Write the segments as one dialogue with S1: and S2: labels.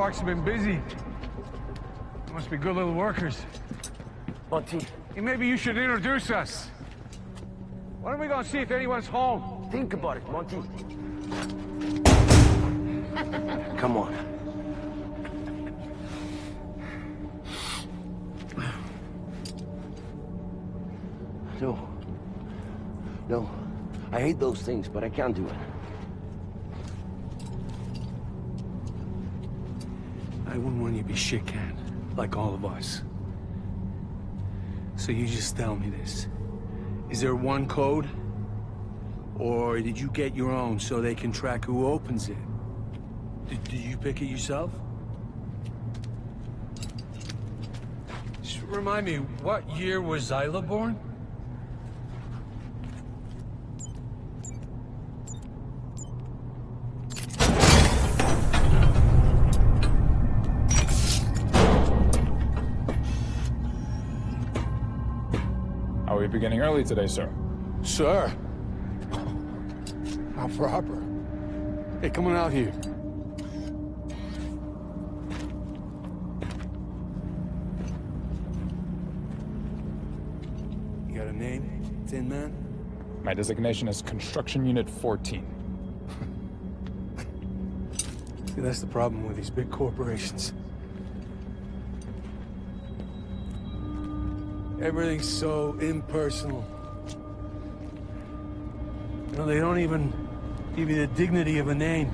S1: sparks have been busy. Must be good little workers.
S2: Monty,
S1: Hey, maybe you should introduce us. Why don't we go and see if anyone's home?
S2: think about it, Monty. Come on. No. No. I hate those things, but I can't do it.
S1: I wouldn't want you to be shit-canned, like all of us. So you just tell me this. Is there one code? Or did you get your own so they can track who opens it? Did you pick it yourself? Just remind me, what year was Zyla born?
S3: Are we beginning early today, sir?
S1: Sir? How proper. Hey, come on out here. You got a name, Tin Man?
S3: My designation is Construction Unit 14.
S1: See, that's the problem with these big corporations. Everything's so impersonal. You know, they don't even give you the dignity of a name.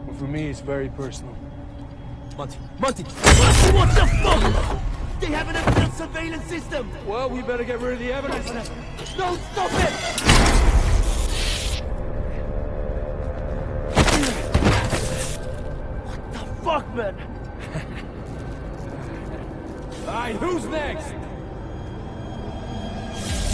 S1: Well, for me, it's very personal.
S2: Monty! Monty! What the fuck? They have an evidence surveillance system!
S1: Well, we better get rid of the evidence.
S2: No, stop it! What the fuck, man?
S1: All right, who's next?